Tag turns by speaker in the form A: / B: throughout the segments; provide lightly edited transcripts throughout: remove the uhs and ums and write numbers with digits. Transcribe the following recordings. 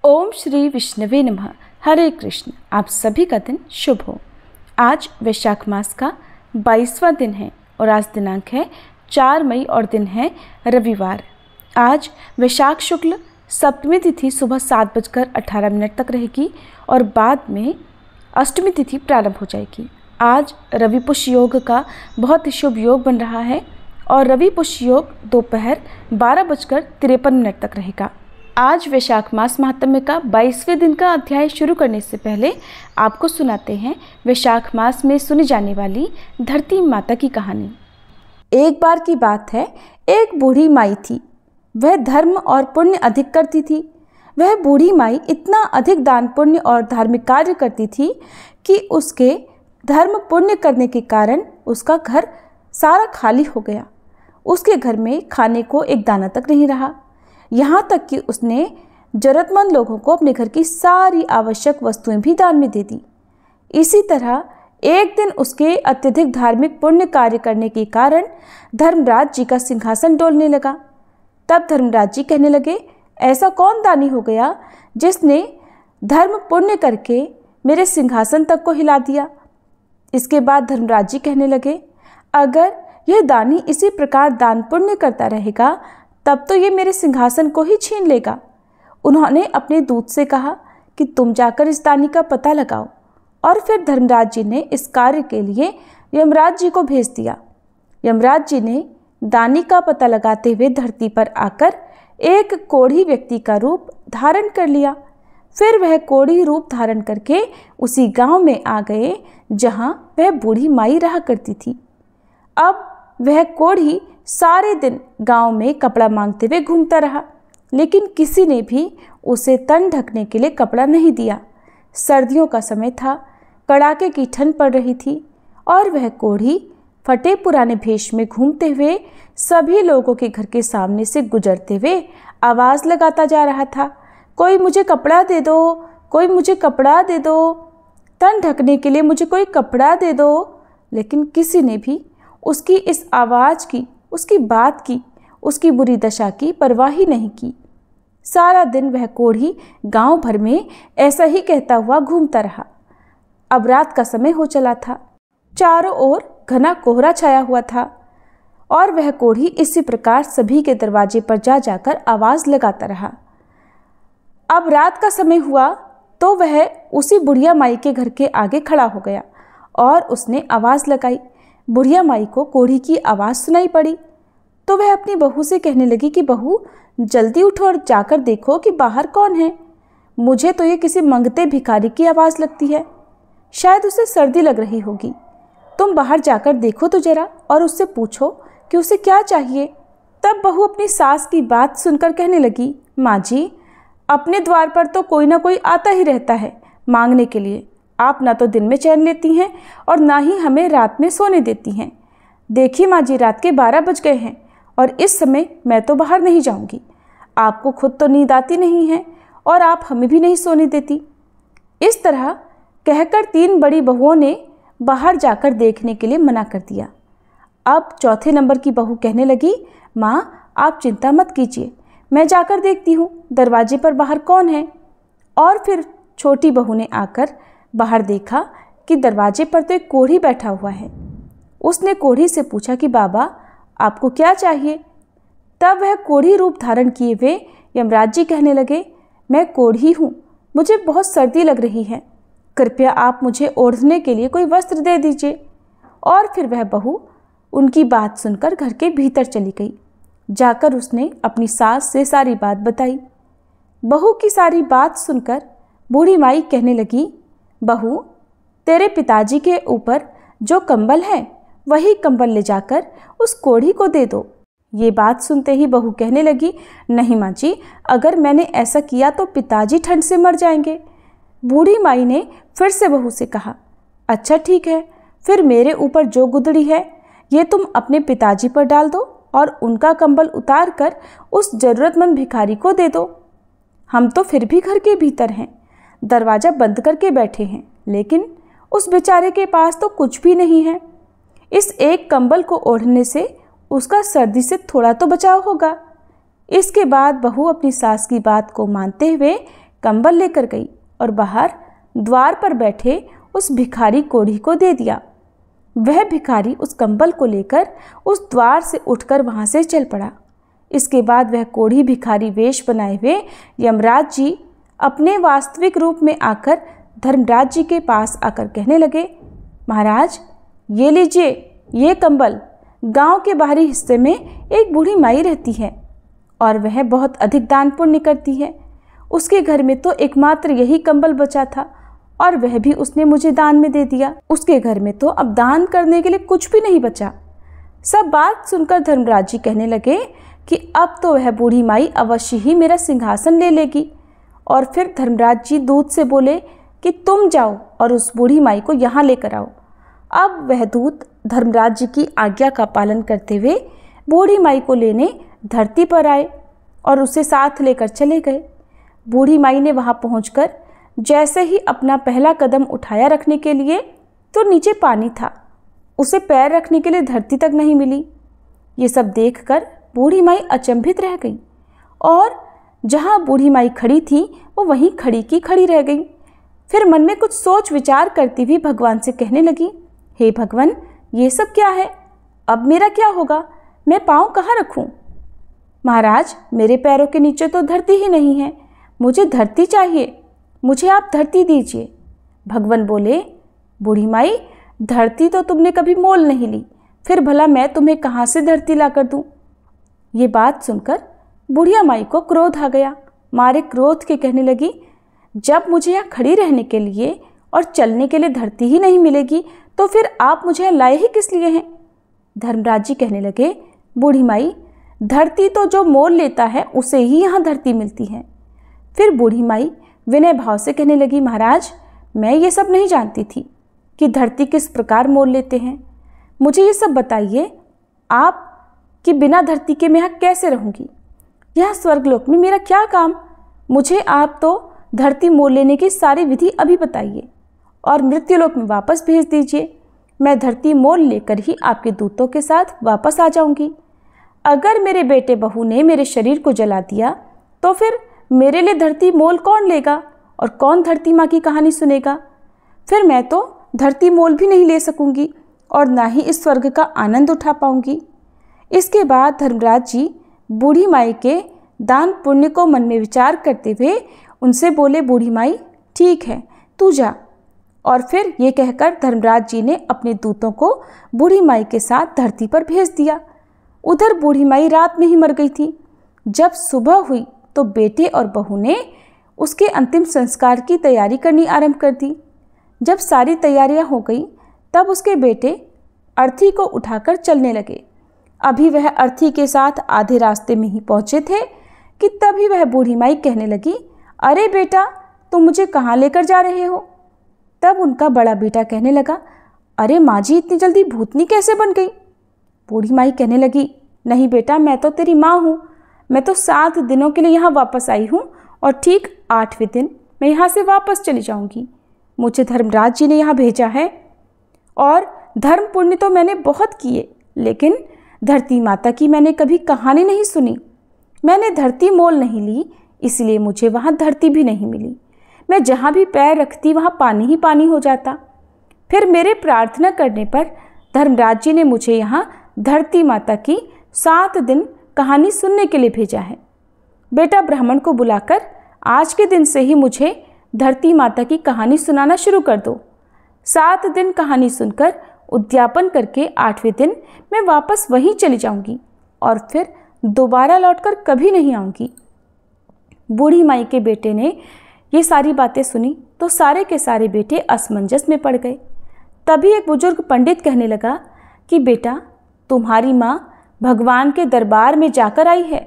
A: ओम श्री विष्णवे नमः। हरे कृष्ण। आप सभी का दिन शुभ हो। आज वैशाख मास का 22वां दिन है और आज दिनांक है 4 मई और दिन है रविवार। आज वैशाख शुक्ल सप्तमी तिथि सुबह 7:18 तक रहेगी और बाद में अष्टमी तिथि प्रारंभ हो जाएगी। आज रवि पुष्य योग का बहुत ही शुभ योग बन रहा है और रवि पुष्य योग दोपहर 12:53 तक रहेगा। आज वैशाख मास महात्म्य का 22वें दिन का अध्याय शुरू करने से पहले आपको सुनाते हैं वैशाख मास में सुनी जाने वाली धरती माता की कहानी। एक बार की बात है, एक बूढ़ी माई थी। वह धर्म और पुण्य अधिक करती थी। वह बूढ़ी माई इतना अधिक दान पुण्य और धार्मिक कार्य करती थी कि उसके धर्म पुण्य करने के कारण उसका घर सारा खाली हो गया। उसके घर में खाने को एक दाना तक नहीं रहा। यहाँ तक कि उसने जरूरतमंद लोगों को अपने घर की सारी आवश्यक वस्तुएं भी दान में दे दी। इसी तरह एक दिन उसके अत्यधिक धार्मिक पुण्य कार्य करने के कारण धर्मराज जी का सिंहासन डोलने लगा। तब धर्मराज जी कहने लगे, ऐसा कौन दानी हो गया जिसने धर्म पुण्य करके मेरे सिंहासन तक को हिला दिया। इसके बाद धर्मराज जी कहने लगे, अगर यह दानी इसी प्रकार दान पुण्य करता रहेगा तब तो ये मेरे सिंहासन को ही छीन लेगा। उन्होंने अपने दूत से कहा कि तुम जाकर इस दानी का पता लगाओ। और फिर धर्मराज जी ने इस कार्य के लिए यमराज जी को भेज दिया। यमराज जी ने दानी का पता लगाते हुए धरती पर आकर एक कोढ़ी व्यक्ति का रूप धारण कर लिया। फिर वह कोढ़ी रूप धारण करके उसी गांव में आ गए जहां वह बूढ़ी माई रहा करती थी। अब वह कोढ़ी सारे दिन गांव में कपड़ा मांगते हुए घूमता रहा, लेकिन किसी ने भी उसे तन ढकने के लिए कपड़ा नहीं दिया। सर्दियों का समय था, कड़ाके की ठंड पड़ रही थी और वह कोढ़ी फटे पुराने भेष में घूमते हुए सभी लोगों के घर के सामने से गुजरते हुए आवाज़ लगाता जा रहा था, कोई मुझे कपड़ा दे दो, कोई मुझे कपड़ा दे दो, तन ढकने के लिए मुझे कोई कपड़ा दे दो। लेकिन किसी ने भी उसकी इस आवाज़ की, उसकी बात की, उसकी बुरी दशा की परवाह ही नहीं की। सारा दिन वह कोढ़ी गांव भर में ऐसा ही कहता हुआ घूमता रहा। अब रात का समय हो चला था। चारों ओर घना कोहरा छाया हुआ था और वह कोढ़ी इसी प्रकार सभी के दरवाजे पर जा जाकर आवाज़ लगाता रहा। अब रात का समय हुआ तो वह उसी बुढ़िया माई के घर के आगे खड़ा हो गया और उसने आवाज़ लगाई। बुढ़िया माई को कोढ़ी की आवाज़ सुनाई पड़ी तो वह अपनी बहू से कहने लगी कि बहू जल्दी उठो और जाकर देखो कि बाहर कौन है। मुझे तो ये किसी मंगते भिखारी की आवाज़ लगती है, शायद उसे सर्दी लग रही होगी। तुम बाहर जाकर देखो तो जरा और उससे पूछो कि उसे क्या चाहिए। तब बहू अपनी सास की बात सुनकर कहने लगी, माँ जी, अपने द्वार पर तो कोई ना कोई आता ही रहता है मांगने के लिए। आप ना तो दिन में चैन लेती हैं और ना ही हमें रात में सोने देती हैं। देखिए माँ जी, रात के 12 बज गए हैं और इस समय मैं तो बाहर नहीं जाऊंगी। आपको खुद तो नींद आती नहीं है और आप हमें भी नहीं सोने देती। इस तरह कहकर 3 बड़ी बहुओं ने बाहर जाकर देखने के लिए मना कर दिया। अब चौथे नंबर की बहू कहने लगी, माँ आप चिंता मत कीजिए, मैं जाकर देखती हूँ दरवाजे पर बाहर कौन है। और फिर छोटी बहू ने आकर बाहर देखा कि दरवाजे पर तो एक कोढ़ी बैठा हुआ है। उसने कोढ़ी से पूछा कि बाबा आपको क्या चाहिए। तब वह कोढ़ी रूप धारण किए हुए यमराज जी कहने लगे, मैं कोढ़ी हूँ, मुझे बहुत सर्दी लग रही है, कृपया आप मुझे ओढ़ने के लिए कोई वस्त्र दे दीजिए। और फिर वह बहू उनकी बात सुनकर घर के भीतर चली गई। जाकर उसने अपनी सास से सारी बात बताई। बहू की सारी बात सुनकर बूढ़ी माई कहने लगी, बहू तेरे पिताजी के ऊपर जो कंबल है वही कंबल ले जाकर उस कोढ़ी को दे दो। ये बात सुनते ही बहू कहने लगी, नहीं माँ जी, अगर मैंने ऐसा किया तो पिताजी ठंड से मर जाएंगे। बूढ़ी माई ने फिर से बहू से कहा, अच्छा ठीक है, फिर मेरे ऊपर जो गुदड़ी है ये तुम अपने पिताजी पर डाल दो और उनका कंबल उतार कर उस जरूरतमंद भिखारी को दे दो। हम तो फिर भी घर के भीतर हैं, दरवाज़ा बंद करके बैठे हैं, लेकिन उस बेचारे के पास तो कुछ भी नहीं है। इस एक कंबल को ओढ़ने से उसका सर्दी से थोड़ा तो बचाव होगा। इसके बाद बहू अपनी सास की बात को मानते हुए कंबल लेकर गई और बाहर द्वार पर बैठे उस भिखारी कोढ़ी को दे दिया। वह भिखारी उस कंबल को लेकर उस द्वार से उठकर वहां से चल पड़ा। इसके बाद वह कोढ़ी भिखारी वेश बनाए हुए यमराज जी अपने वास्तविक रूप में आकर धर्मराज जी के पास आकर कहने लगे, महाराज ये लीजिए ये कंबल। गांव के बाहरी हिस्से में एक बूढ़ी माई रहती है और वह बहुत अधिक दान पुण्य करती है। उसके घर में तो एकमात्र यही कंबल बचा था और वह भी उसने मुझे दान में दे दिया। उसके घर में तो अब दान करने के लिए कुछ भी नहीं बचा। सब बात सुनकर धर्मराज जी कहने लगे कि अब तो वह बूढ़ी माई अवश्य ही मेरा सिंहासन ले लेगी। और फिर धर्मराज जी दूत से बोले कि तुम जाओ और उस बूढ़ी माई को यहाँ लेकर आओ। अब वह दूत धर्मराज जी की आज्ञा का पालन करते हुए बूढ़ी माई को लेने धरती पर आए और उसे साथ लेकर चले गए। बूढ़ी माई ने वहां पहुंचकर जैसे ही अपना पहला कदम उठाया रखने के लिए तो नीचे पानी था। उसे पैर रखने के लिए धरती तक नहीं मिली। ये सब देखकर बूढ़ी माई अचंभित रह गई और जहां बूढ़ी माई खड़ी थी वो वहीं खड़ी की खड़ी रह गई। फिर मन में कुछ सोच विचार करती हुई भगवान से कहने लगी, हे भगवान, ये सब क्या है? अब मेरा क्या होगा? मैं पाँव कहाँ रखूं? महाराज, मेरे पैरों के नीचे तो धरती ही नहीं है। मुझे धरती चाहिए, मुझे आप धरती दीजिए। भगवान बोले, बूढ़ी माई, धरती तो तुमने कभी मोल नहीं ली, फिर भला मैं तुम्हें कहाँ से धरती ला कर दूँ? ये बात सुनकर बुढ़िया माई को क्रोध आ गया। मारे क्रोध के कहने लगी, जब मुझे यहाँ खड़ी रहने के लिए और चलने के लिए धरती ही नहीं मिलेगी तो फिर आप मुझे यहाँ लाए ही किस लिए हैं? धर्मराज जी कहने लगे, बूढ़ी माई, धरती तो जो मोल लेता है उसे ही यहाँ धरती मिलती है। फिर बूढ़ी माई विनय भाव से कहने लगी, महाराज, मैं ये सब नहीं जानती थी कि धरती किस प्रकार मोल लेते हैं। मुझे ये सब बताइए आप कि बिना धरती के मैं यहाँ कैसे रहूँगी? यहाँ स्वर्गलोक में मेरा क्या काम? मुझे आप तो धरती मोल लेने की सारी विधि अभी बताइए और मृत्युलोक में वापस भेज दीजिए। मैं धरती मोल लेकर ही आपके दूतों के साथ वापस आ जाऊंगी। अगर मेरे बेटे बहू ने मेरे शरीर को जला दिया तो फिर मेरे लिए धरती मोल कौन लेगा और कौन धरती माँ की कहानी सुनेगा? फिर मैं तो धरती मोल भी नहीं ले सकूंगी और ना ही इस स्वर्ग का आनंद उठा पाऊंगी। इसके बाद धर्मराज जी बूढ़ी माई के दान पुण्य को मन में विचार करते हुए उनसे बोले, बूढ़ी माई, ठीक है, तू जा। और फिर ये कहकर धर्मराज जी ने अपने दूतों को बूढ़ी माई के साथ धरती पर भेज दिया। उधर बूढ़ी माई रात में ही मर गई थी। जब सुबह हुई तो बेटे और बहू ने उसके अंतिम संस्कार की तैयारी करनी आरंभ कर दी। जब सारी तैयारियां हो गई तब उसके बेटे अर्थी को उठाकर चलने लगे। अभी वह अर्थी के साथ आधे रास्ते में ही पहुंचे थे कि तभी वह बूढ़ी माई कहने लगी, अरे बेटा, तुम मुझे कहाँ लेकर जा रहे हो? तब उनका बड़ा बेटा कहने लगा, अरे माँ जी, इतनी जल्दी भूतनी कैसे बन गई? बूढ़ी माई कहने लगी, नहीं बेटा, मैं तो तेरी माँ हूँ। मैं तो 7 दिनों के लिए यहाँ वापस आई हूँ और ठीक 8वें दिन मैं यहाँ से वापस चली जाऊँगी। मुझे धर्मराज जी ने यहाँ भेजा है और धर्म पुण्य तो मैंने बहुत किए, लेकिन धरती माता की मैंने कभी कहानी नहीं सुनी। मैंने धरती मोल नहीं ली, इसलिए मुझे वहाँ धरती भी नहीं मिली। मैं जहाँ भी पैर रखती वहाँ पानी ही पानी हो जाता। फिर मेरे प्रार्थना करने पर धर्मराज जी ने मुझे यहाँ धरती माता की 7 दिन कहानी सुनने के लिए भेजा है। बेटा, ब्राह्मण को बुलाकर आज के दिन से ही मुझे धरती माता की कहानी सुनाना शुरू कर दो। 7 दिन कहानी सुनकर उद्यापन करके 8वें दिन मैं वापस वहीं चली जाऊंगी और फिर दोबारा लौटकर कभी नहीं आऊंगी। बूढ़ी माई के बेटे ने ये सारी बातें सुनी तो सारे के सारे बेटे असमंजस में पड़ गए। तभी एक बुजुर्ग पंडित कहने लगा कि बेटा, तुम्हारी माँ भगवान के दरबार में जाकर आई है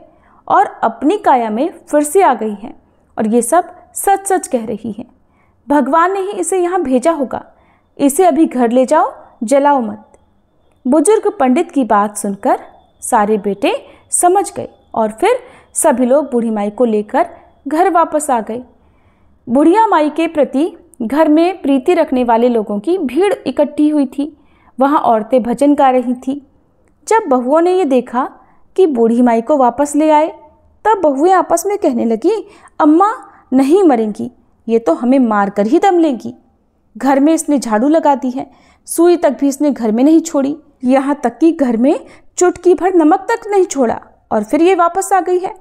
A: और अपनी काया में फिर से आ गई है और ये सब सच सच कह रही है। भगवान ने ही इसे यहाँ भेजा होगा। इसे अभी घर ले जाओ, जलाओ मत। बुजुर्ग पंडित की बात सुनकर सारे बेटे समझ गए और फिर सभी लोग बूढ़ी माई को लेकर घर वापस आ गए। बुढ़िया माई के प्रति घर में प्रीति रखने वाले लोगों की भीड़ इकट्ठी हुई थी। वहाँ औरतें भजन गा रही थी। जब बहुओं ने ये देखा कि बूढ़ी माई को वापस ले आए, तब बहुएं आपस में कहने लगी, अम्मा, नहीं मरेंगी, ये तो हमें मारकर ही दम लेंगी। घर में इसने झाड़ू लगा दी है, सुई तक भी इसने घर में नहीं छोड़ी, यहाँ तक कि घर में चुटकी भर नमक तक नहीं छोड़ा, और फिर ये वापस आ गई है।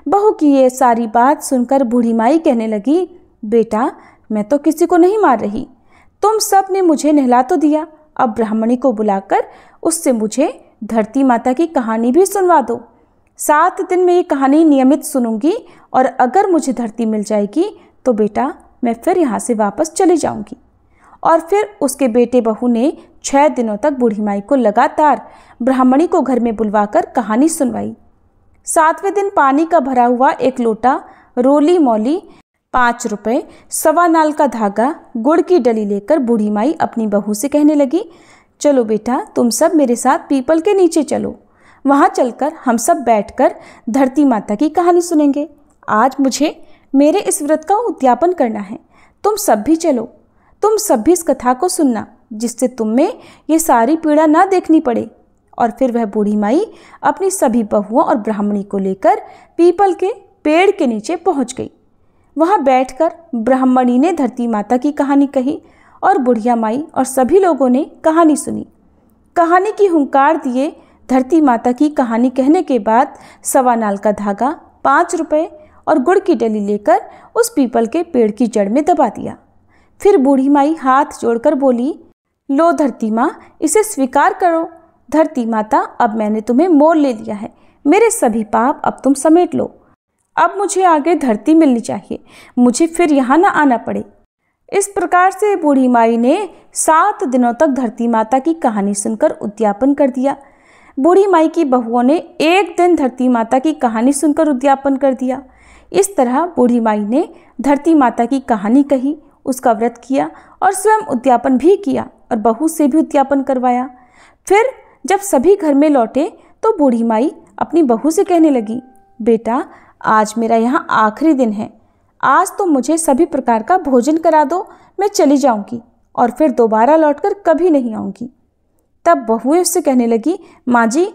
A: बहू की ये सारी बात सुनकर बूढ़ी माई कहने लगी, बेटा मैं तो किसी को नहीं मार रही, तुम सब ने मुझे नहला तो दिया, अब ब्राह्मणी को बुलाकर उससे मुझे धरती माता की कहानी भी सुनवा दो। 7 दिन में ये कहानी नियमित सुनूंगी, और अगर मुझे धरती मिल जाएगी तो बेटा मैं फिर यहाँ से वापस चली जाऊंगी। और फिर उसके बेटे बहू ने 6 दिनों तक बूढ़ी माई को लगातार ब्राह्मणी को घर में बुलवाकर कहानी सुनवाई। 7वें दिन पानी का भरा हुआ एक लोटा, रोली मौली, 5 रुपए, सवा नाल का धागा, गुड़ की डली लेकर बूढ़ी माई अपनी बहू से कहने लगी, चलो बेटा तुम सब मेरे साथ पीपल के नीचे चलो, वहाँ चलकर हम सब बैठकर धरती माता की कहानी सुनेंगे। आज मुझे मेरे इस व्रत का उद्यापन करना है, तुम सब भी चलो, तुम सब भी इस कथा को सुनना, जिससे तुम में ये सारी पीड़ा ना देखनी पड़े। और फिर वह बूढ़ी माई अपनी सभी बहुओं और ब्राह्मणी को लेकर पीपल के पेड़ के नीचे पहुंच गई। वहां बैठकर ब्राह्मणी ने धरती माता की कहानी कही और बुढ़िया माई और सभी लोगों ने कहानी सुनी। कहानी की हुंकार दिए धरती माता की कहानी कहने के बाद सवा नाल का धागा, 5 रुपए और गुड़ की डली लेकर उस पीपल के पेड़ की जड़ में दबा दिया। फिर बूढ़ी माई हाथ जोड़कर बोली, लो धरती माँ, इसे स्वीकार करो। धरती माता, अब मैंने तुम्हें मोल ले लिया है, मेरे सभी पाप अब तुम समेट लो। अब मुझे आगे धरती मिलनी चाहिए, मुझे फिर यहाँ ना आना पड़े। इस प्रकार से बूढ़ी माई ने 7 दिनों तक धरती माता की कहानी सुनकर उद्यापन कर दिया। बूढ़ी माई की बहुओं ने एक दिन धरती माता की कहानी सुनकर उद्यापन कर दिया। इस तरह बूढ़ी माई ने धरती माता की कहानी कही, उसका व्रत किया और स्वयं उद्यापन भी किया और बहू से भी उद्यापन करवाया। फिर जब सभी घर में लौटे तो बूढ़ी माई अपनी बहू से कहने लगी, बेटा आज मेरा यहाँ आखिरी दिन है, आज तो मुझे सभी प्रकार का भोजन करा दो, मैं चली जाऊंगी और फिर दोबारा लौटकर कभी नहीं आऊंगी। तब बहुएं उससे कहने लगी, माँ जी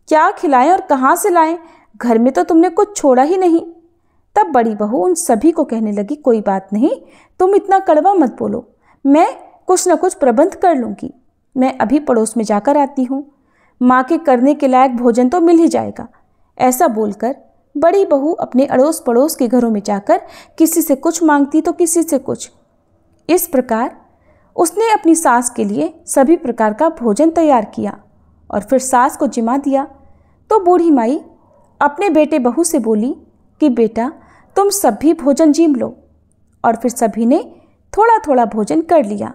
A: क्या खिलाएं और कहाँ से लाएं, घर में तो तुमने कुछ छोड़ा ही नहीं। तब बड़ी बहू उन सभी को कहने लगी, कोई बात नहीं, तुम इतना कड़वा मत बोलो, मैं कुछ न कुछ प्रबंध कर लूँगी, मैं अभी पड़ोस में जाकर आती हूँ, माँ के करने के लायक भोजन तो मिल ही जाएगा। ऐसा बोलकर बड़ी बहू अपने अड़ोस पड़ोस के घरों में जाकर किसी से कुछ मांगती तो किसी से कुछ। इस प्रकार उसने अपनी सास के लिए सभी प्रकार का भोजन तैयार किया और फिर सास को जिमा दिया। तो बूढ़ी माई अपने बेटे बहू से बोली कि बेटा तुम सब भी भोजन जीम लो, और फिर सभी ने थोड़ा थोड़ा भोजन कर लिया।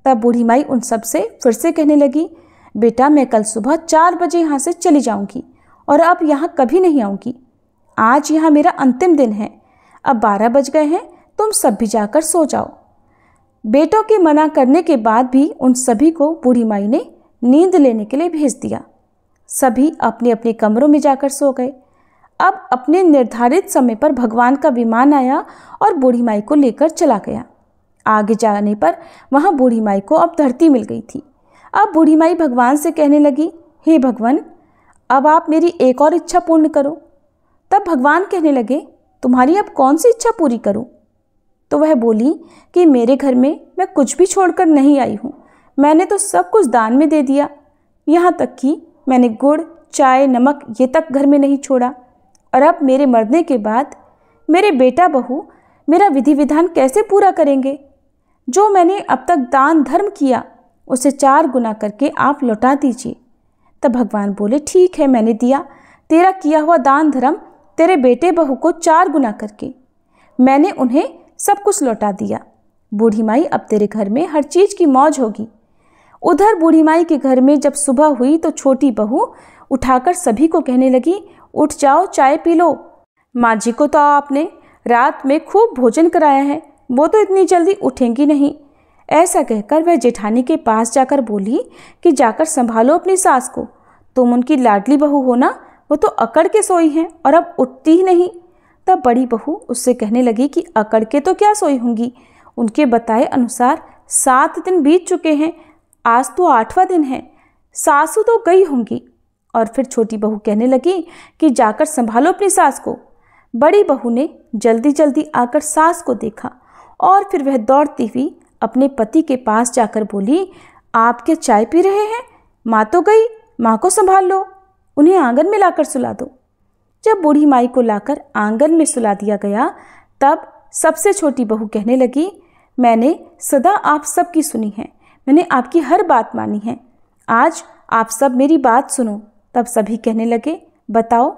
A: तब बूढ़ी माई उन सब से फिर से कहने लगी, बेटा मैं कल सुबह 4 बजे यहाँ से चली जाऊँगी और अब यहाँ कभी नहीं आऊँगी, आज यहाँ मेरा अंतिम दिन है, अब 12 बज गए हैं, तुम सब भी जाकर सो जाओ। बेटों के मना करने के बाद भी उन सभी को बूढ़ी माई ने नींद लेने के लिए भेज दिया। सभी अपने अपने कमरों में जाकर सो गए। अब अपने निर्धारित समय पर भगवान का विमान आया और बूढ़ी माई को लेकर चला गया। आगे जाने पर वहाँ बूढ़ी माई को अब धरती मिल गई थी। अब बूढ़ी माई भगवान से कहने लगी, हे भगवान अब आप मेरी एक और इच्छा पूर्ण करो। तब भगवान कहने लगे, तुम्हारी अब कौन सी इच्छा पूरी करूं? तो वह बोली कि मेरे घर में मैं कुछ भी छोड़कर नहीं आई हूँ, मैंने तो सब कुछ दान में दे दिया, यहाँ तक कि मैंने गुड़ चाय नमक ये तक घर में नहीं छोड़ा, और अब मेरे मरने के बाद मेरे बेटा बहू मेरा विधि विधान कैसे पूरा करेंगे? जो मैंने अब तक दान धर्म किया उसे 4 गुना करके आप लौटा दीजिए। तब भगवान बोले, ठीक है मैंने दिया, तेरा किया हुआ दान धर्म तेरे बेटे बहू को 4 गुना करके मैंने उन्हें सब कुछ लौटा दिया। बूढ़ी माई अब तेरे घर में हर चीज़ की मौज होगी। उधर बूढ़ी माई के घर में जब सुबह हुई तो छोटी बहू उठाकर सभी को कहने लगी, उठ जाओ चाय पी लो, माँ जी को तो आपने रात में खूब भोजन कराया है, वो तो इतनी जल्दी उठेंगी नहीं। ऐसा कहकर वह जेठानी के पास जाकर बोली कि जाकर संभालो अपनी सास को, तुम उनकी लाडली बहू हो ना, वो तो अकड़ के सोई हैं और अब उठती ही नहीं। तब बड़ी बहू उससे कहने लगी कि अकड़ के तो क्या सोई होंगी, उनके बताए अनुसार 7 दिन बीत चुके हैं, आज तो 8वां दिन है, सासू तो गई होंगी। और फिर छोटी बहू कहने लगी कि जाकर संभालो अपनी सास को, बड़ी बहू ने जल्दी जल्दी आकर सास को देखा और फिर वह दौड़ती हुई अपने पति के पास जाकर बोली, आप क्या चाय पी रहे हैं? माँ तो गई, माँ को संभाल लो, उन्हें आंगन में लाकर सुला दो। जब बूढ़ी माई को लाकर आंगन में सुला दिया गया तब सबसे छोटी बहू कहने लगी, मैंने सदा आप सबकी सुनी है, मैंने आपकी हर बात मानी है, आज आप सब मेरी बात सुनो। तब सभी कहने लगे, बताओ।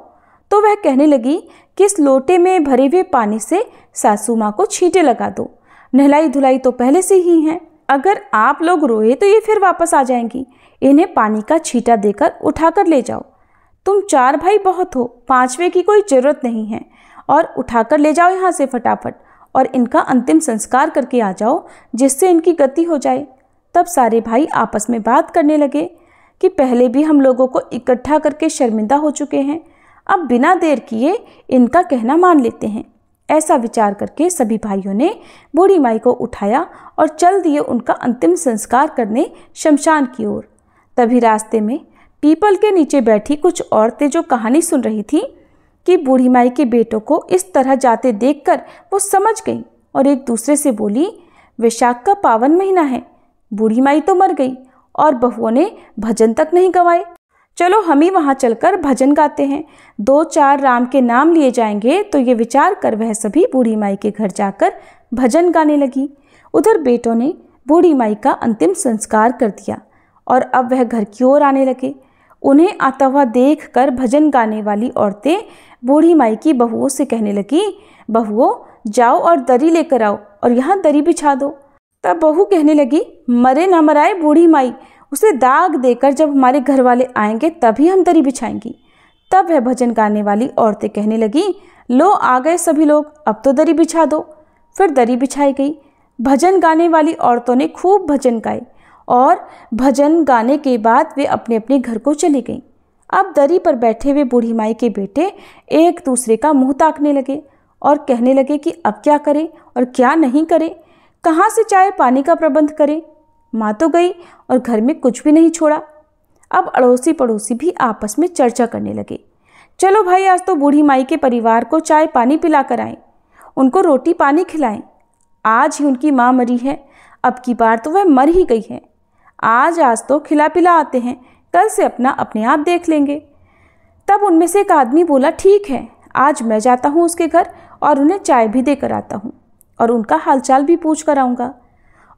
A: तो वह कहने लगी कि इस लोटे में भरे हुए पानी से सासू माँ को छींटे लगा दो, नहलाई धुलाई तो पहले से ही हैं, अगर आप लोग रोए तो ये फिर वापस आ जाएंगी, इन्हें पानी का छींटा देकर उठाकर ले जाओ। तुम 4 भाई बहुत हो, 5वें की कोई ज़रूरत नहीं है, और उठाकर ले जाओ यहाँ से फटाफट और इनका अंतिम संस्कार करके आ जाओ जिससे इनकी गति हो जाए। तब सारे भाई आपस में बात करने लगे कि पहले भी हम लोगों को इकट्ठा करके शर्मिंदा हो चुके हैं, अब बिना देर किए इनका कहना मान लेते हैं। ऐसा विचार करके सभी भाइयों ने बूढ़ी माई को उठाया और चल दिए उनका अंतिम संस्कार करने शमशान की ओर। तभी रास्ते में पीपल के नीचे बैठी कुछ औरतें जो कहानी सुन रही थीं कि बूढ़ी माई के बेटों को इस तरह जाते देखकर वो समझ गई और एक दूसरे से बोली, वैशाख का पावन महीना है, बूढ़ी माई तो मर गई और बहुओं ने भजन तक नहीं गवाए, चलो हम ही वहाँ चलकर भजन गाते हैं, 2-4 राम के नाम लिए जाएंगे। तो ये विचार कर वह सभी बूढ़ी माई के घर जाकर भजन गाने लगी। उधर बेटों ने बूढ़ी माई का अंतिम संस्कार कर दिया और अब वह घर की ओर आने लगे। उन्हें आता हुआ देख कर भजन गाने वाली औरतें बूढ़ी माई की बहुओं से कहने लगी, बहुओं जाओ और दरी लेकर आओ और यहाँ दरी बिछा दो। तब बहू कहने लगी, मरे ना मराए बूढ़ी माई, उसे दाग देकर जब हमारे घर वाले आएंगे तभी हम दरी बिछाएंगी। तब वह भजन गाने वाली औरतें कहने लगी, लो आ गए सभी लोग, अब तो दरी बिछा दो। फिर दरी बिछाई गई। भजन गाने वाली औरतों ने खूब भजन गाए और भजन गाने के बाद वे अपने अपने घर को चली गईं। अब दरी पर बैठे हुए बूढ़ी माई के बेटे एक दूसरे का मुंह ताकने लगे और कहने लगे कि अब क्या करें और क्या नहीं करें, कहाँ से चाय पानी का प्रबंध करें। माँ तो गई और घर में कुछ भी नहीं छोड़ा। अब अड़ोसी पड़ोसी भी आपस में चर्चा करने लगे, चलो भाई आज तो बूढ़ी माई के परिवार को चाय पानी पिला कर आएं, उनको रोटी पानी खिलाएं, आज ही उनकी माँ मरी है, अब की बार तो वह मर ही गई है, आज तो खिला पिला आते हैं, कल से अपना अपने आप देख लेंगे। तब उनमें से एक आदमी बोला, ठीक है, आज मैं जाता हूँ उसके घर और उन्हें चाय भी देकर आता हूँ और उनका हालचाल भी पूछ कर आऊँगा।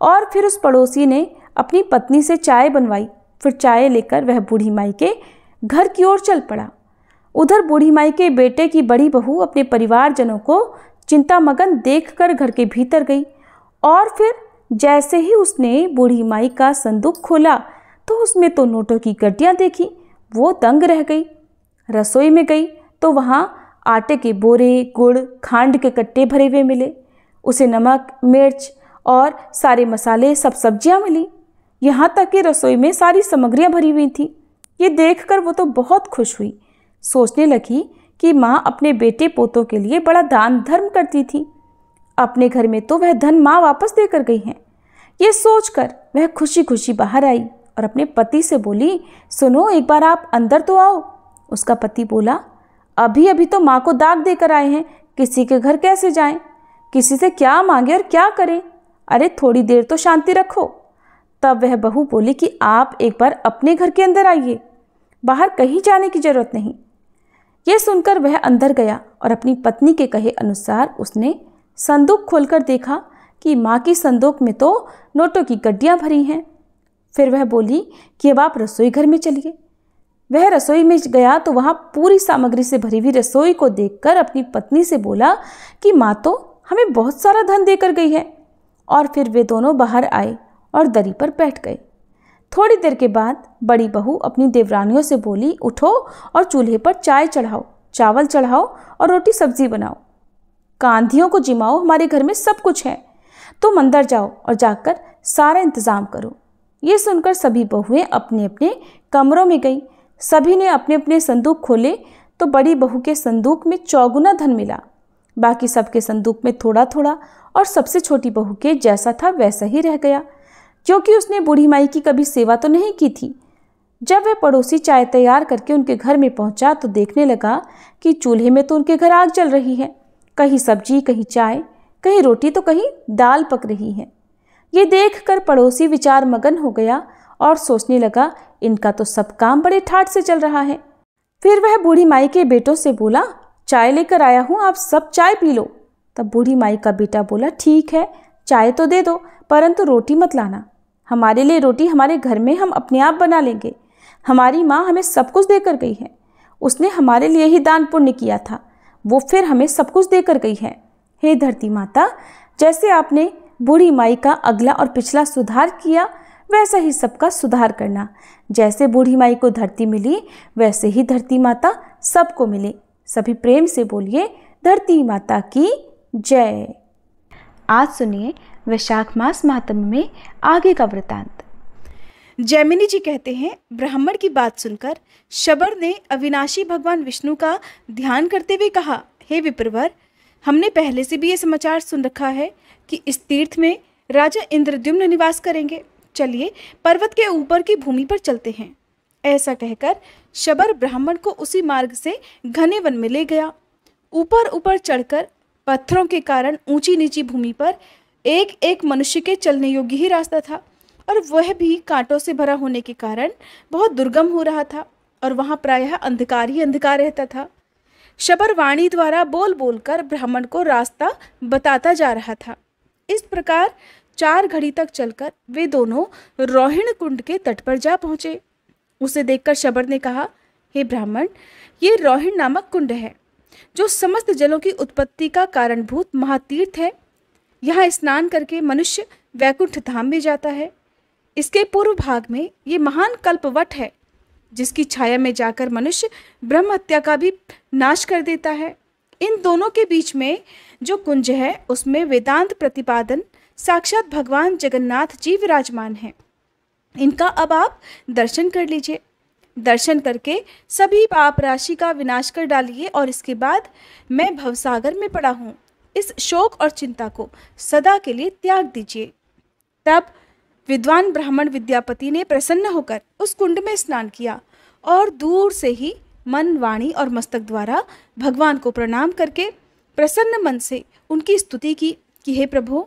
A: और फिर उस पड़ोसी ने अपनी पत्नी से चाय बनवाई। फिर चाय लेकर वह बूढ़ी माई के घर की ओर चल पड़ा। उधर बूढ़ी माई के बेटे की बड़ी बहू अपने परिवारजनों को चिंतामग्न देखकर घर के भीतर गई और फिर जैसे ही उसने बूढ़ी माई का संदूक खोला तो उसमें तो नोटों की गड्डियाँ देखी, वो दंग रह गई। रसोई में गई तो वहाँ आटे के बोरे, गुड़, खांड के कट्टे भरे हुए मिले। उसे नमक, मिर्च और सारे मसाले, सब सब्जियां मिली। यहाँ तक कि रसोई में सारी सामग्रियां भरी हुई थी। ये देखकर वो तो बहुत खुश हुई। सोचने लगी कि माँ अपने बेटे पोतों के लिए बड़ा दान धर्म करती थी, अपने घर में तो वह धन माँ वापस देकर गई हैं। ये सोचकर वह खुशी खुशी बाहर आई और अपने पति से बोली, सुनो एक बार आप अंदर तो आओ। उसका पति बोला, अभी अभी तो माँ को दाग देकर आए हैं, किसी के घर कैसे जाएं, किसी से क्या मांगे और क्या करें, अरे थोड़ी देर तो शांति रखो। तब वह बहू बोली कि आप एक बार अपने घर के अंदर आइए, बाहर कहीं जाने की जरूरत नहीं। ये सुनकर वह अंदर गया और अपनी पत्नी के कहे अनुसार उसने संदूक खोलकर देखा कि माँ की संदूक में तो नोटों की गड्डियाँ भरी हैं। फिर वह बोली कि अब आप रसोई घर में चलिए। वह रसोई में गया तो वहाँ पूरी सामग्री से भरी हुई रसोई को देखकर अपनी पत्नी से बोला कि माँ तो हमें बहुत सारा धन देकर गई है। और फिर वे दोनों बाहर आए और दरी पर बैठ गए। थोड़ी देर के बाद बड़ी बहू अपनी देवरानियों से बोली, उठो और चूल्हे पर चाय चढ़ाओ, चावल चढ़ाओ और रोटी सब्जी बनाओ, कांधियों को जिमाओ, हमारे घर में सब कुछ है, तुम अंदर जाओ और जाकर सारा इंतज़ाम करो। ये सुनकर सभी बहुएं अपने अपने कमरों में गई। सभी ने अपने अपने संदूक खोले तो बड़ी बहू के संदूक में 4 गुना धन मिला, बाकी सबके संदूक में थोड़ा थोड़ा, और सबसे छोटी बहू के जैसा था वैसा ही रह गया, क्योंकि उसने बूढ़ी माई की कभी सेवा तो नहीं की थी। जब वह पड़ोसी चाय तैयार करके उनके घर में पहुंचा तो देखने लगा कि चूल्हे में तो उनके घर आग जल रही है। कहीं सब्जी, कहीं चाय, कहीं रोटी तो कहीं दाल पक रही है। ये देखकर पड़ोसी विचार मगन हो गया और सोचने लगा, इनका तो सब काम बड़े ठाठ से चल रहा है। फिर वह बूढ़ी माई के बेटों से बोला, चाय लेकर आया हूँ, आप सब चाय पी लो। तब बूढ़ी माई का बेटा बोला, ठीक है, चाय तो दे दो, परंतु रोटी मत लाना। हमारे लिए रोटी हमारे घर में हम अपने आप बना लेंगे। हमारी माँ हमें सब कुछ देकर गई है। उसने हमारे लिए ही दान पुण्य किया था, वो फिर हमें सब कुछ देकर गई है। हे धरती माता, जैसे आपने बूढ़ी माई का अगला और पिछला सुधार किया, वैसा ही सबका सुधार करना। जैसे बूढ़ी माई को धरती मिली, वैसे ही धरती माता सबको मिले। सभी प्रेम से बोलिए, धरती माता की जय। आज सुनिए वैशाख मास महात्म्य में आगे का वृतांत। जैमिनी जी कहते हैं, ब्राह्मण की बात सुनकर शबर ने अविनाशी भगवान विष्णु का ध्यान करते हुए कहा, हे विप्रवर, हमने पहले से भी ये समाचार सुन रखा है कि इस तीर्थ में राजा इंद्रद्युम्न निवास करेंगे। चलिए पर्वत के ऊपर की भूमि पर चलते हैं। ऐसा कहकर शबर ब्राह्मण को उसी मार्ग से घने वन में ले गया। ऊपर ऊपर चढ़कर पत्थरों के कारण ऊंची नीची भूमि पर एक एक मनुष्य के चलने योग्य ही रास्ता था, और वह भी कांटों से भरा होने के कारण बहुत दुर्गम हो रहा था, और वहां प्रायः अंधकार ही अंधकार रहता था। शबर वाणी द्वारा बोल बोलकर ब्राह्मण को रास्ता बताता जा रहा था। इस प्रकार 4 घड़ी तक चलकर वे दोनों रोहिणी कुंड के तट पर जा पहुंचे। उसे देखकर शबर ने कहा, हे ब्राह्मण, ये रोहिणी नामक कुंड है, जो समस्त जलों की उत्पत्ति का कारणभूत महातीर्थ है। यहाँ स्नान करके मनुष्य वैकुंठ धाम में जाता है। इसके पूर्व भाग में ये महान कल्पवट है, जिसकी छाया में जाकर मनुष्य ब्रह्म हत्या का भी नाश कर देता है। इन दोनों के बीच में जो कुंज है, उसमें वेदांत प्रतिपादन साक्षात भगवान जगन्नाथ जी विराजमान हैं। इनका अब आप दर्शन कर लीजिए। दर्शन करके सभी पाप राशि का विनाश कर डालिए, और इसके बाद मैं भवसागर में पड़ा हूँ, इस शोक और चिंता को सदा के लिए त्याग दीजिए। तब विद्वान ब्राह्मण विद्यापति ने प्रसन्न होकर उस कुंड में स्नान किया, और दूर से ही मन, वाणी और मस्तक द्वारा भगवान को प्रणाम करके प्रसन्न मन से उनकी स्तुति की कि हे प्रभु,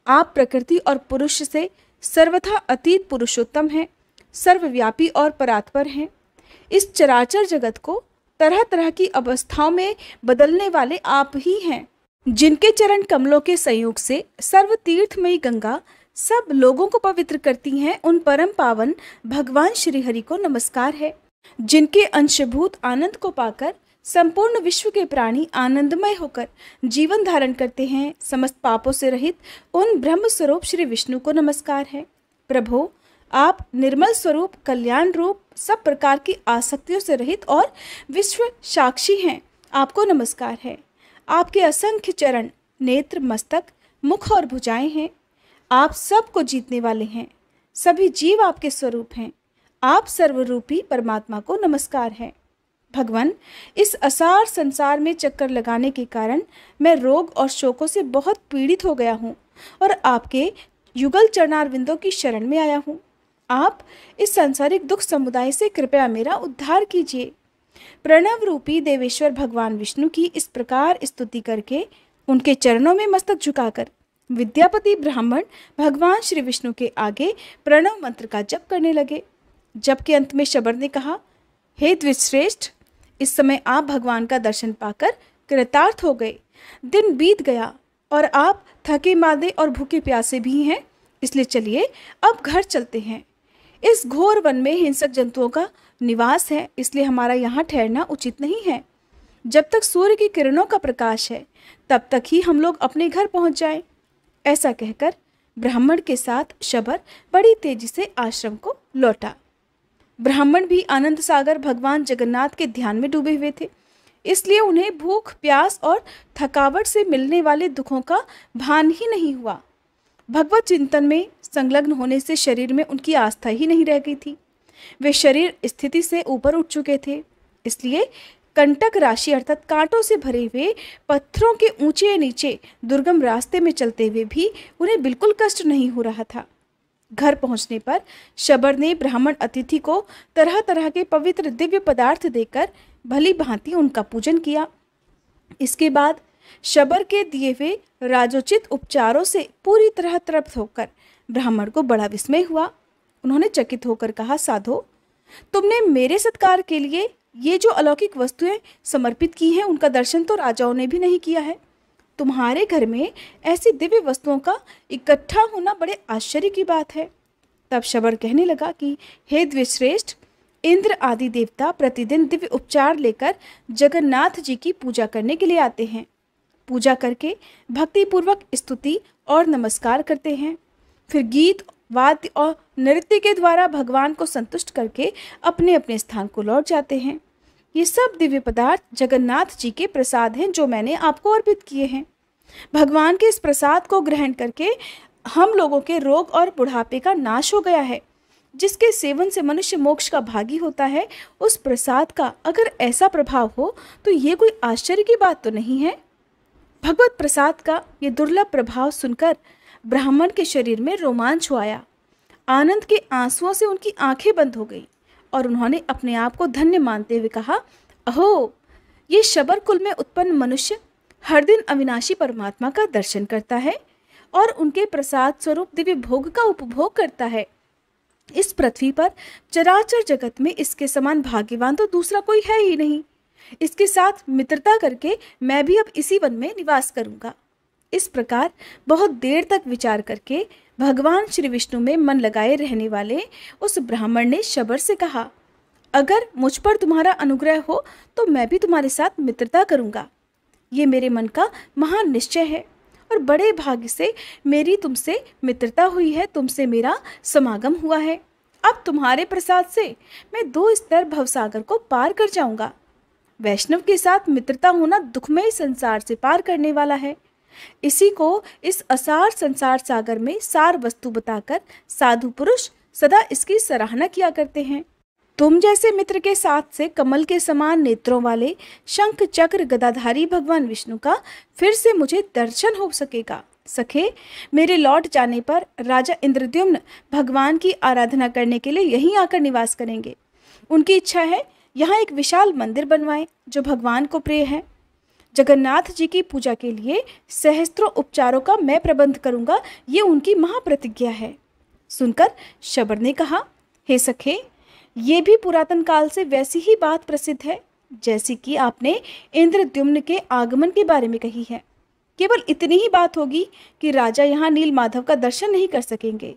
A: आप प्रकृति और पुरुष से सर्वथा अतीत पुरुषोत्तम हैं, सर्वव्यापी और परात्पर हैं। इस चराचर जगत को तरह तरह की अवस्थाओं में बदलने वाले आप ही हैं, जिनके चरण कमलों के संयोग से सर्व तीर्थमयी गंगा सब लोगों को पवित्र करती हैं। उन परम पावन भगवान श्री हरि को नमस्कार है, जिनके अंशभूत आनंद को पाकर संपूर्ण विश्व के प्राणी आनंदमय होकर जीवन धारण करते हैं। समस्त पापों से रहित उन ब्रह्म स्वरूप श्री विष्णु को नमस्कार है। प्रभु, आप निर्मल स्वरूप, कल्याण रूप, सब प्रकार की आसक्तियों से रहित और विश्व साक्षी हैं। आपको नमस्कार है। आपके असंख्य चरण, नेत्र, मस्तक, मुख और भुजाएं हैं। आप सबको जीतने वाले हैं। सभी जीव आपके स्वरूप हैं। आप सर्वरूपी परमात्मा को नमस्कार है। भगवान, इस असार संसार में चक्कर लगाने के कारण मैं रोग और शोकों से बहुत पीड़ित हो गया हूँ, और आपके युगल चरणारविंदों की शरण में आया हूँ। आप इस सांसारिक दुख समुदाय से कृपया मेरा उद्धार कीजिए। प्रणव रूपी देवेश्वर भगवान विष्णु की इस प्रकार स्तुति करके उनके चरणों में मस्तक झुकाकर विद्यापति ब्राह्मण भगवान श्री विष्णु के आगे प्रणव मंत्र का जप करने लगे। जप के अंत में शबर ने कहा, हे द्विजश्रेष्ठ, इस समय आप भगवान का दर्शन पाकर कृतार्थ हो गए। दिन बीत गया और आप थके मांदे और भूखे प्यासे भी हैं, इसलिए चलिए अब घर चलते हैं। इस घोर वन में हिंसक जंतुओं का निवास है, इसलिए हमारा यहाँ ठहरना उचित नहीं है। जब तक सूर्य की किरणों का प्रकाश है, तब तक ही हम लोग अपने घर पहुँच जाएं। ऐसा कहकर ब्राह्मण के साथ शबर बड़ी तेजी से आश्रम को लौटा। ब्राह्मण भी आनंद सागर भगवान जगन्नाथ के ध्यान में डूबे हुए थे, इसलिए उन्हें भूख, प्यास और थकावट से मिलने वाले दुखों का भान ही नहीं हुआ। भगवत चिंतन में संलग्न होने से शरीर में उनकी आस्था ही नहीं रह गई थी। वे शरीर स्थिति से ऊपर उठ चुके थे, इसलिए कंटक राशि अर्थात कांटों से भरे हुए पत्थरों के ऊंचे नीचे दुर्गम रास्ते में चलते हुए भी उन्हें बिल्कुल कष्ट नहीं हो रहा था। घर पहुंचने पर शबर ने ब्राह्मण अतिथि को तरह तरह के पवित्र दिव्य पदार्थ देकर भली भांति उनका पूजन किया। इसके बाद शबर के दिए हुए राजोचित उपचारों से पूरी तरह तृप्त होकर ब्राह्मण को बड़ा विस्मय हुआ। उन्होंने चकित होकर कहा, साधो, तुमने मेरे सत्कार के लिए ये जो अलौकिक वस्तुएं समर्पित की हैं, उनका दर्शन तो राजाओं ने भी नहीं किया है। तुम्हारे घर में ऐसी दिव्य वस्तुओं का इकट्ठा होना बड़े आश्चर्य की बात है। तब शबर कहने लगा कि हे द्विश्रेष्ठ, इंद्र आदि देवता प्रतिदिन दिव्य उपचार लेकर जगन्नाथ जी की पूजा करने के लिए आते हैं। पूजा करके भक्तिपूर्वक स्तुति और नमस्कार करते हैं। फिर गीत, वाद्य और नृत्य के द्वारा भगवान को संतुष्ट करके अपने अपने स्थान को लौट जाते हैं। ये सब दिव्य पदार्थ जगन्नाथ जी के प्रसाद हैं जो मैंने आपको अर्पित किए हैं। भगवान के इस प्रसाद को ग्रहण करके हम लोगों के रोग और बुढ़ापे का नाश हो गया है। जिसके सेवन से मनुष्य मोक्ष का भागी होता है, उस प्रसाद का अगर ऐसा प्रभाव हो तो ये कोई आश्चर्य की बात तो नहीं है। भगवत प्रसाद का ये दुर्लभ प्रभाव सुनकर ब्राह्मण के शरीर में रोमांच हो आया। आनंद के आंसुओं से उनकी आंखें बंद हो गईं और उन्होंने अपने आप को धन्य मानते हुए कहा, अहो, ये शबर कुल में उत्पन्न मनुष्य हर दिन अविनाशी परमात्मा का दर्शन करता है और उनके प्रसाद स्वरूप दिव्य भोग का उपभोग करता है। इस पृथ्वी पर चराचर जगत में इसके समान भाग्यवान तो दूसरा कोई है ही नहीं। इसके साथ मित्रता करके मैं भी अब इसी वन में निवास करूंगा। इस प्रकार बहुत देर तक विचार करके भगवान श्री विष्णु में मन लगाए रहने वाले उस ब्राह्मण ने शबर से कहा, अगर मुझ पर तुम्हारा अनुग्रह हो तो मैं भी तुम्हारे साथ मित्रता करूंगा। ये मेरे मन का महान निश्चय है और बड़े भाग्य से मेरी तुमसे मित्रता हुई है, तुमसे मेरा समागम हुआ है। अब तुम्हारे प्रसाद से मैं 2 स्तर भवसागर को पार कर जाऊंगा। वैष्णव के साथ मित्रता होना दुखमय संसार से पार करने वाला है। इसी को इस असार संसार सागर में सार वस्तु बताकर साधु पुरुष सदा इसकी सराहना किया करते हैं। तुम जैसे मित्र के साथ से कमल के समान नेत्रों वाले शंख चक्र गदाधारी भगवान विष्णु का फिर से मुझे दर्शन हो सकेगा। सखे, मेरे लौट जाने पर राजा इंद्रद्युम्न भगवान की आराधना करने के लिए यहीं आकर निवास करेंगे। उनकी इच्छा है यहाँ एक विशाल मंदिर बनवाएं जो भगवान को प्रिय है। जगन्नाथ जी की पूजा के लिए सहस्त्रों उपचारों का मैं प्रबंध करूंगा, ये उनकी महाप्रतिज्ञा है। सुनकर शबर ने कहा, हे सखे, ये भी पुरातन काल से वैसी ही बात प्रसिद्ध है जैसी कि आपने इंद्रद्युम्न के आगमन के बारे में कही है। केवल इतनी ही बात होगी कि राजा यहाँ नील माधव का दर्शन नहीं कर सकेंगे।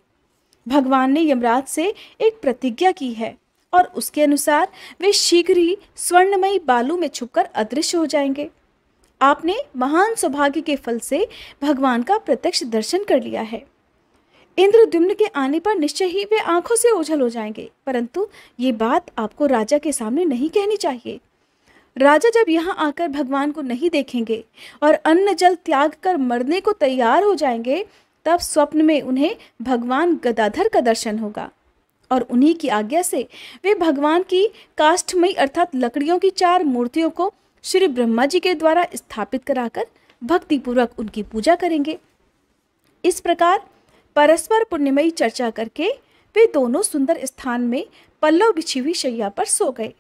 A: भगवान ने यमराज से एक प्रतिज्ञा की है और उसके अनुसार वे शीघ्र ही स्वर्णमयी बालू में छुपकर अदृश्य हो जाएंगे। आपने महान सौभाग्य के फल से भगवान का प्रत्यक्ष दर्शन कर लिया है। इंद्रद्युम्न के आने पर निश्चय ही वे आंखों से ओझल हो जाएंगे, परंतु ये बात आपको राजा के सामने नहीं कहनी चाहिए। राजा जब यहाँ आकर भगवान को नहीं देखेंगे और अन्न जल त्याग कर मरने को तैयार हो जाएंगे, तब स्वप्न में उन्हें भगवान गदाधर का दर्शन होगा और उन्हीं की आज्ञा से वे भगवान की काष्ठमयी अर्थात लकड़ियों की 4 मूर्तियों को श्री ब्रह्मा जी के द्वारा स्थापित कराकर भक्तिपूर्वक उनकी पूजा करेंगे। इस प्रकार परस्पर पुण्यमयी चर्चा करके वे दोनों सुंदर स्थान में पल्लव बिछी हुई शैया पर सो गए।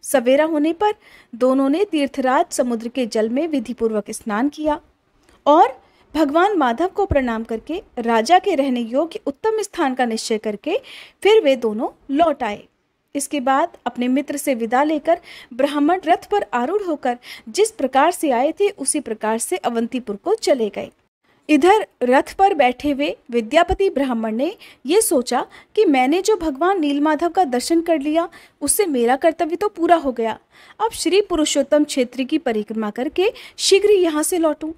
A: सवेरा होने पर दोनों ने तीर्थराज समुद्र के जल में विधिपूर्वक स्नान किया और भगवान माधव को प्रणाम करके राजा के रहने योग्य उत्तम स्थान का निश्चय करके फिर वे दोनों लौट आए। इसके बाद अपने मित्र से विदा लेकर ब्राह्मण रथ पर आरूढ़ होकर जिस प्रकार से आए थे उसी प्रकार से अवंतीपुर को चले गए। इधर रथ पर बैठे हुए विद्यापति ब्राह्मण ने ये सोचा कि मैंने जो भगवान नीलमाधव का दर्शन कर लिया उससे मेरा कर्तव्य तो पूरा हो गया। अब श्री पुरुषोत्तम क्षेत्र की परिक्रमा करके शीघ्र यहाँ से लौटूं।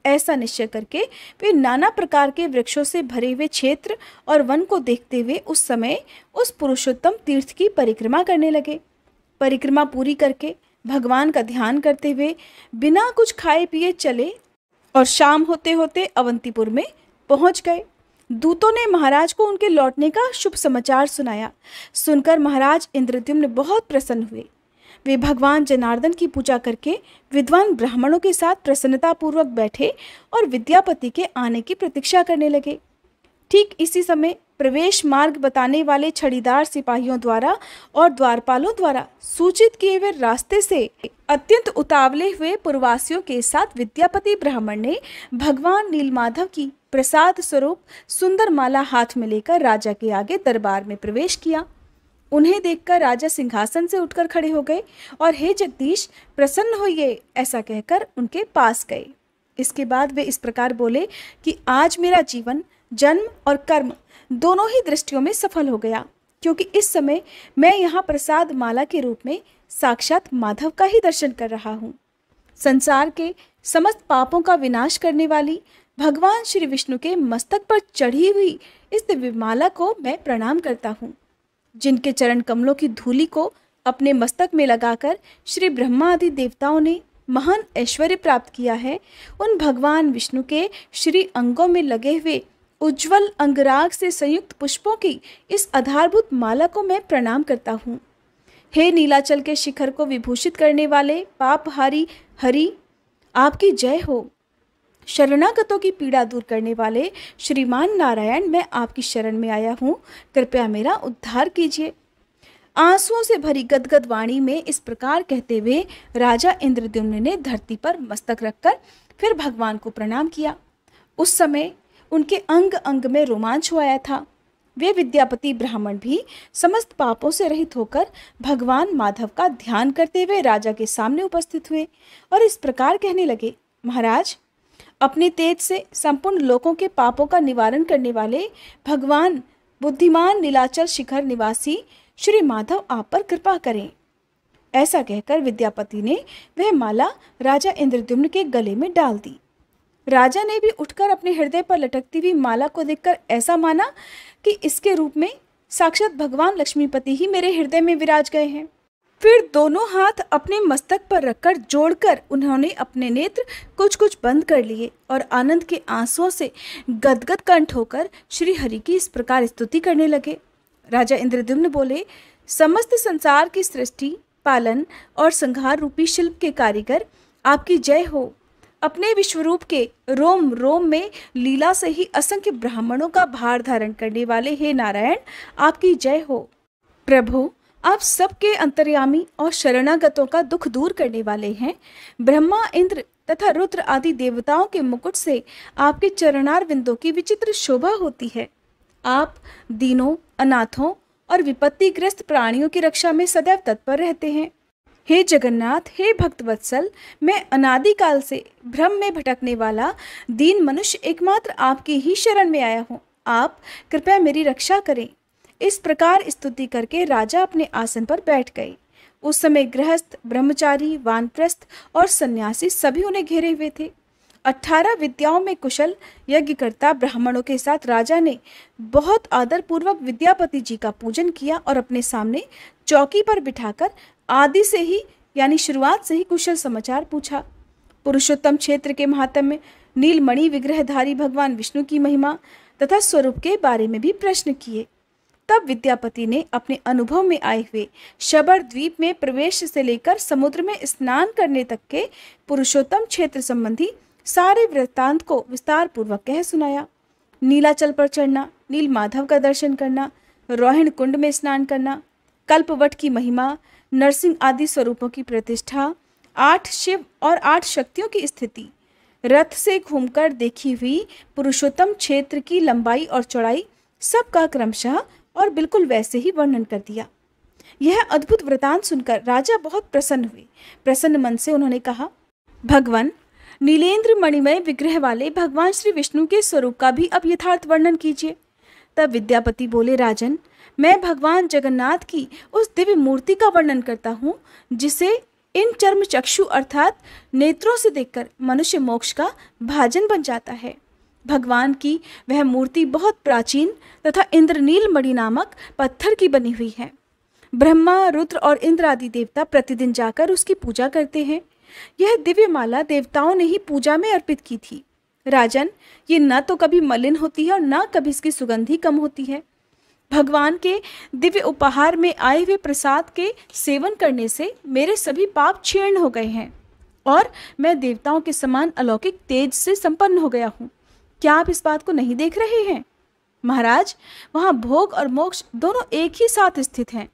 A: ऐसा निश्चय करके वे नाना प्रकार के वृक्षों से भरे हुए क्षेत्र और वन को देखते हुए उस समय उस पुरुषोत्तम तीर्थ की परिक्रमा करने लगे। परिक्रमा पूरी करके भगवान का ध्यान करते हुए बिना कुछ खाए पिए चले और शाम होते होते अवंतीपुर में पहुंच गए। दूतों ने महाराज को उनके लौटने का शुभ समाचार सुनाया। सुनकर महाराज इंद्रद्युम्न बहुत प्रसन्न हुए। वे भगवान जनार्दन की पूजा करके विद्वान ब्राह्मणों के साथ प्रसन्नता पूर्वक बैठे और विद्यापति के आने की प्रतीक्षा करने लगे। ठीक इसी समय प्रवेश मार्ग बताने वाले छड़ीदार सिपाहियों द्वारा और द्वारपालों द्वारा सूचित किए हुए रास्ते से अत्यंत उतावले हुए पूर्ववासियों के साथ विद्यापति ब्राह्मण ने भगवान नीलमाधव की प्रसाद स्वरूप सुंदर माला हाथ में लेकर राजा के आगे दरबार में प्रवेश किया। उन्हें देखकर राजा सिंहासन से उठकर खड़े हो गए और हे जगदीश प्रसन्न होइए ऐसा कहकर उनके पास गए। इसके बाद वे इस प्रकार बोले कि आज मेरा जीवन, जन्म और कर्म दोनों ही दृष्टियों में सफल हो गया, क्योंकि इस समय मैं यहाँ प्रसाद माला के रूप में साक्षात माधव का ही दर्शन कर रहा हूँ। संसार के समस्त पापों का विनाश करने वाली भगवान श्री विष्णु के मस्तक पर चढ़ी हुई इस दिव्य माला को मैं प्रणाम करता हूँ। जिनके चरण कमलों की धूलि को अपने मस्तक में लगाकर श्री ब्रह्मा आदि देवताओं ने महान ऐश्वर्य प्राप्त किया है, उन भगवान विष्णु के श्री अंगों में लगे हुए उज्जवल अंगराग से संयुक्त पुष्पों की इस आधारभूत माला को मैं प्रणाम करता हूँ। हे नीलाचल के शिखर को विभूषित करने वाले पापहारी हरि, आपकी जय हो। शरणागतों की पीड़ा दूर करने वाले श्रीमान नारायण, मैं आपकी शरण में आया हूँ, कृपया मेरा उद्धार कीजिए। आंसुओं से भरी गदगद वाणी में इस प्रकार कहते हुए राजा इंद्रद्युम्न ने धरती पर मस्तक रखकर फिर भगवान को प्रणाम किया। उस समय उनके अंग अंग में रोमांच हो आया था। वे विद्यापति ब्राह्मण भी समस्त पापों से रहित होकर भगवान माधव का ध्यान करते हुए राजा के सामने उपस्थित हुए और इस प्रकार कहने लगे, महाराज, अपने तेज से संपूर्ण लोगों के पापों का निवारण करने वाले भगवान बुद्धिमान नीलाचल शिखर निवासी श्री माधव आप पर कृपा करें। ऐसा कहकर विद्यापति ने वह माला राजा इंद्रद्युम्न के गले में डाल दी। राजा ने भी उठकर अपने हृदय पर लटकती हुई माला को देखकर ऐसा माना कि इसके रूप में साक्षात भगवान लक्ष्मीपति ही मेरे हृदय में विराज गए हैं। फिर दोनों हाथ अपने मस्तक पर रखकर जोड़कर उन्होंने अपने नेत्र कुछ कुछ बंद कर लिए और आनंद के आंसुओं से गदगद कंठ होकर श्री हरि की इस प्रकार स्तुति करने लगे। राजा इंद्रद्युम्न बोले, समस्त संसार की सृष्टि, पालन और संहार रूपी शिल्प के कारीगर, आपकी जय हो। अपने विश्वरूप के रोम रोम में लीला से ही असंख्य ब्राह्मणों का भार धारण करने वाले हे नारायण, आपकी जय हो। प्रभु, आप सबके अंतर्यामी और शरणागतों का दुख दूर करने वाले हैं। ब्रह्मा, इंद्र तथा रुद्र आदि देवताओं के मुकुट से आपके चरणार बिंदों की विचित्र शोभा होती है। आप दीनों, अनाथों और विपत्तिग्रस्त प्राणियों की रक्षा में सदैव तत्पर रहते हैं। हे जगन्नाथ, हे भक्तवत्सल, मैं अनादिकाल से भ्रम में भटकने वाला दीन मनुष्य एकमात्र आपकी ही शरण में आया हूँ। आप कृपया मेरी रक्षा करें। इस प्रकार स्तुति करके राजा अपने आसन पर बैठ गए। उस समय गृहस्थ, ब्रह्मचारी, वानप्रस्थ और सन्यासी सभी उन्हें घेरे हुए थे। 18 विद्याओं में कुशल यज्ञकर्ता ब्राह्मणों के साथ राजा ने बहुत आदर पूर्वक विद्यापति जी का पूजन किया और अपने सामने चौकी पर बिठाकर आदि से ही यानी शुरुआत से ही कुशल समाचार पूछा। पुरुषोत्तम क्षेत्र के महात्म्य, नीलमणि विग्रहधारी भगवान विष्णु की महिमा तथा स्वरूप के बारे में भी प्रश्न किए। तब विद्यापति ने अपने अनुभव में आए हुए शबर द्वीप में प्रवेश से लेकर समुद्र में स्नान करने तक के पुरुषोत्तम क्षेत्र संबंधी सारे वृत्तांत को विस्तार पूर्वक कह सुनाया। नीलाचल पर चढ़ना, नील माधव का दर्शन करना, रोहिण कुंड में स्नान करना, कल्पवट की महिमा, नरसिंह आदि स्वरूपों की प्रतिष्ठा, 8 शिव और 8 शक्तियों की स्थिति, रथ से घूमकर देखी हुई पुरुषोत्तम क्षेत्र की लंबाई और चौड़ाई, सबका क्रमशः और बिल्कुल वैसे ही वर्णन कर दिया। यह अद्भुत वृतांत सुनकर राजा बहुत प्रसन्न हुए। प्रसन्न मन से उन्होंने कहा, भगवान, नीलेंद्र मणिमय विग्रह वाले भगवान श्री विष्णु के स्वरूप का भी अब यथार्थ वर्णन कीजिए। तब विद्यापति बोले, राजन, मैं भगवान जगन्नाथ की उस दिव्य मूर्ति का वर्णन करता हूँ जिसे इन चर्म चक्षु अर्थात नेत्रों से देखकर मनुष्य मोक्ष का भाजन बन जाता है। भगवान की वह मूर्ति बहुत प्राचीन तथा इंद्रनील मणि नामक पत्थर की बनी हुई है। ब्रह्मा, रुद्र और इंद्र आदि देवता प्रतिदिन जाकर उसकी पूजा करते हैं। यह दिव्य माला देवताओं ने ही पूजा में अर्पित की थी। राजन, ये न तो कभी मलिन होती है और न कभी इसकी सुगंधी कम होती है। भगवान के दिव्य उपहार में आए हुए प्रसाद के सेवन करने से मेरे सभी पाप क्षीण हो गए हैं और मैं देवताओं के समान अलौकिक तेज से संपन्न हो गया हूँ। क्या आप इस बात को नहीं देख रहे हैं? महाराज, वहाँ भोग और मोक्ष दोनों एक ही साथ स्थित हैं।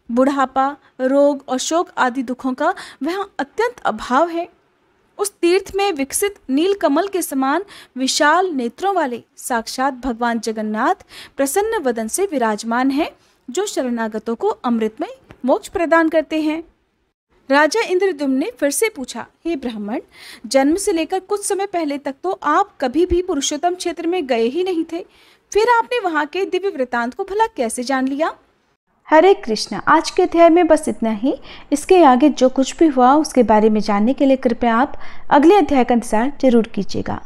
A: बुढ़ापा, रोग और शोक आदि दुखों का वहाँ अत्यंत अभाव है। उस तीर्थ में विकसित नील कमल के समान विशाल नेत्रों वाले साक्षात भगवान जगन्नाथ प्रसन्न वदन से विराजमान हैं, जो शरणागतों को अमृतमय मोक्ष प्रदान करते हैं। राजा इंद्रद्युम्न ने फिर से पूछा, हे ब्राह्मण, जन्म से लेकर कुछ समय पहले तक तो आप कभी भी पुरुषोत्तम क्षेत्र में गए ही नहीं थे, फिर आपने वहां के दिव्य वृतांत को भला कैसे जान लिया?
B: हरे कृष्णा। आज के अध्याय में बस इतना ही। इसके आगे जो कुछ भी हुआ उसके बारे में जानने के लिए कृपया आप अगले अध्याय का इंतजार जरूर कीजिएगा।